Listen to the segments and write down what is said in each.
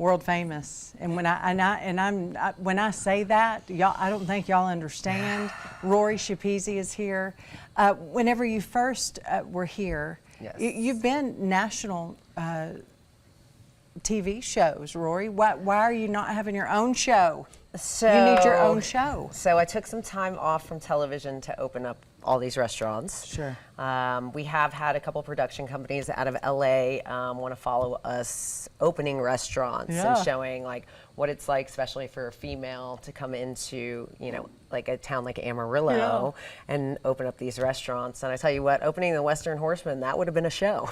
world famous. And when when I say that, y'all, I don't think y'all understand. Rory Schepisi is here. Whenever you first were here, yes. You've been national TV shows, Rory. Why are you not having your own show? So, you need your own show. So I took some time off from television to open up all these restaurants. Sure. We have had a couple production companies out of LA want to follow us opening restaurants and showing like what it's like, especially for a female to come into, you know, like a town like Amarillo and open up these restaurants. And I tell you what, opening the Western Horseman, that would have been a show.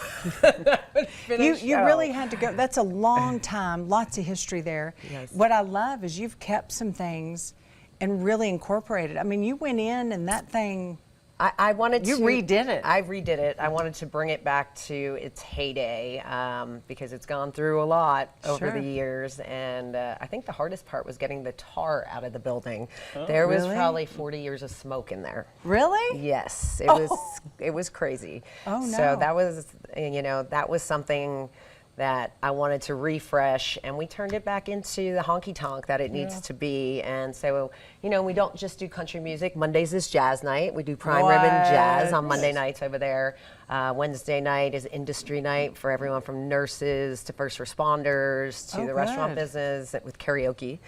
You really had to go. That's a long time, lots of history there. Yes. What I love is you've kept some things and really incorporated. I mean, you went in and that thing, I wanted to. You redid it. I redid it. I wanted to bring it back to its heyday because it's gone through a lot over the years. And I think the hardest part was getting the tar out of the building. There was probably 40 years of smoke in there. Really? Yes, it was crazy. Oh, no. So that was, you know, that was something that I wanted to refresh, and we turned it back into the honky tonk that it needs to be. And so, you know, we don't just do country music. Mondays is jazz night. We do prime ribbon jazz on Monday nights over there. Wednesday night is industry night for everyone from nurses to first responders to the restaurant business with karaoke.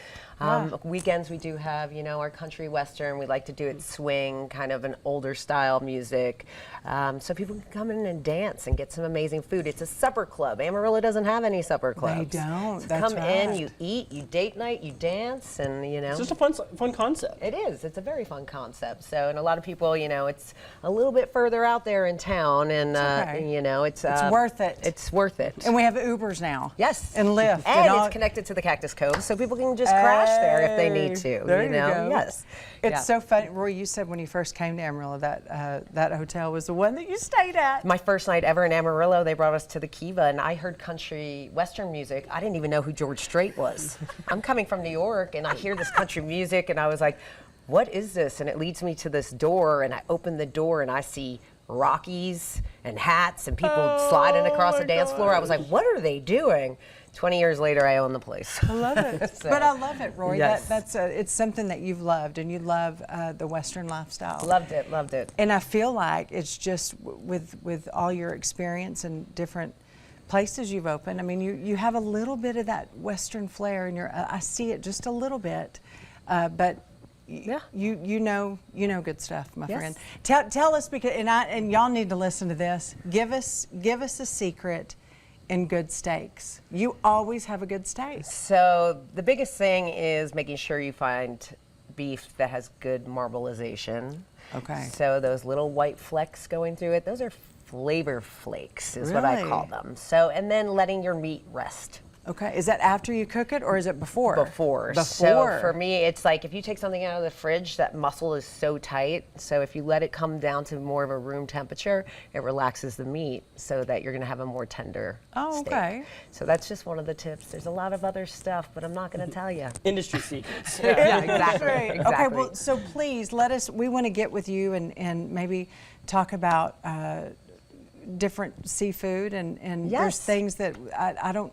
Weekends we do have, you know, our country western. We like to do it swing, kind of an older style music, so people can come in and dance and get some amazing food. It's a supper club. Amarillo doesn't have any supper clubs. They don't. So That's come in, you eat, you date night, you dance, and you know. It's just a fun concept. It is. It's a very fun concept. So, and a lot of people, you know, it's a little bit further out there in town, and you know, it's worth it. It's worth it. And we have Ubers now. Yes. And Lyft. And it's connected to the Cactus Cove, so people can just crash there if they need to. There you know? go. Yes. It's so funny, Roy. You said when you first came to Amarillo that that hotel was the one that you stayed at. My first night ever in Amarillo, they brought us to the Kiva, and I heard country western music. I didn't even know who George Strait was. I'm coming from New York, and I hear this country music, and I was like, "What is this?" And it leads me to this door, and I open the door, and I see Rockies and hats and people sliding across the dance floor. I was like, "What are they doing?" 20 years later, I own the place. I love it. So, but I love it, Rory. Yes. It's something that you've loved, and you love the Western lifestyle. Loved it, loved it. And I feel like it's just with all your experience and different places you've opened. I mean, you have a little bit of that Western flair in your. I see it just a little bit, but. Yeah. You know good stuff, my friend. Tell us, because and y'all need to listen to this. Give us a secret in good steaks. You always have a good steak. So the biggest thing is making sure you find beef that has good marbleization. Okay. So those little white flecks going through it, those are flavor flakes is what I call them. So, and then letting your meat rest. Okay, is that after you cook it or is it before? Before. So for me, it's like if you take something out of the fridge, that muscle is so tight. So if you let it come down to more of a room temperature, it relaxes the meat so that you're going to have a more tender steak. Okay. So that's just one of the tips. There's a lot of other stuff, but I'm not going to tell you. Industry secrets. Yeah, exactly. Right. Exactly. Okay, well, so please let us, we want to get with you and maybe talk about different seafood and there's things that I don't.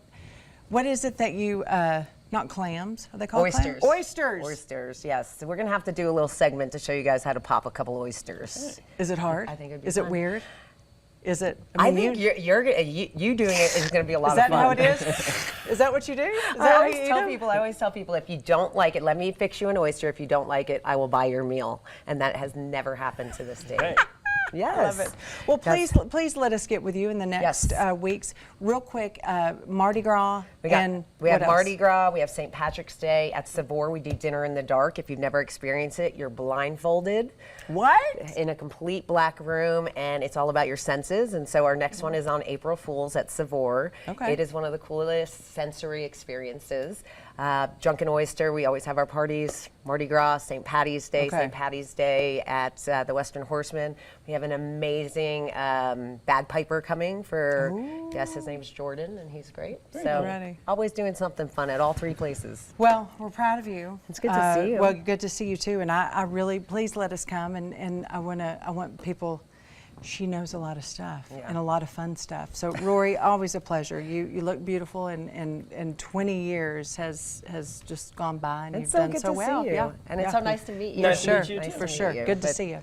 What is it that you, not clams, are they called oysters. clams? Oysters. Oysters, yes. So we're going to have to do a little segment to show you guys how to pop a couple oysters. Is it hard? I think it'd be Is fun. it weird? Is it? I think you doing it is going to be a lot Is of that fun. how it is? Is that what you do? Is I that how always you eat tell them? people, if you don't like it, let me fix you an oyster. If you don't like it, I will buy your meal. And that has never happened to this day. Right. Yes. I love it. Well, please let us get with you in the next weeks. Real quick, Mardi Gras We and have what Mardi else? Gras. We have St. Patrick's Day at Savour. We do dinner in the dark. If you've never experienced it, you're blindfolded. What? In a complete black room, and it's all about your senses. And so our next one is on April Fools at Savour. Okay. It is one of the coolest sensory experiences. Drunken Oyster, we always have our parties. Mardi Gras, St. Patty's Day, Okay. St. Patty's Day at the Western Horseman. We have an amazing bagpiper coming for, yes, his name's Jordan, and he's great. So Ready. always doing something fun at all three places. Well, we're proud of you. It's good to see you. Well, good to see you too. And I really, please let us come. And I want people, she knows a lot of stuff and a lot of fun stuff. So Rory, always a pleasure. You look beautiful, and 20 years has just gone by, and It's you've so done good so to well. see you. Yeah, And it's so nice to meet you. Nice to sure, meet you too. for sure. Good to see you.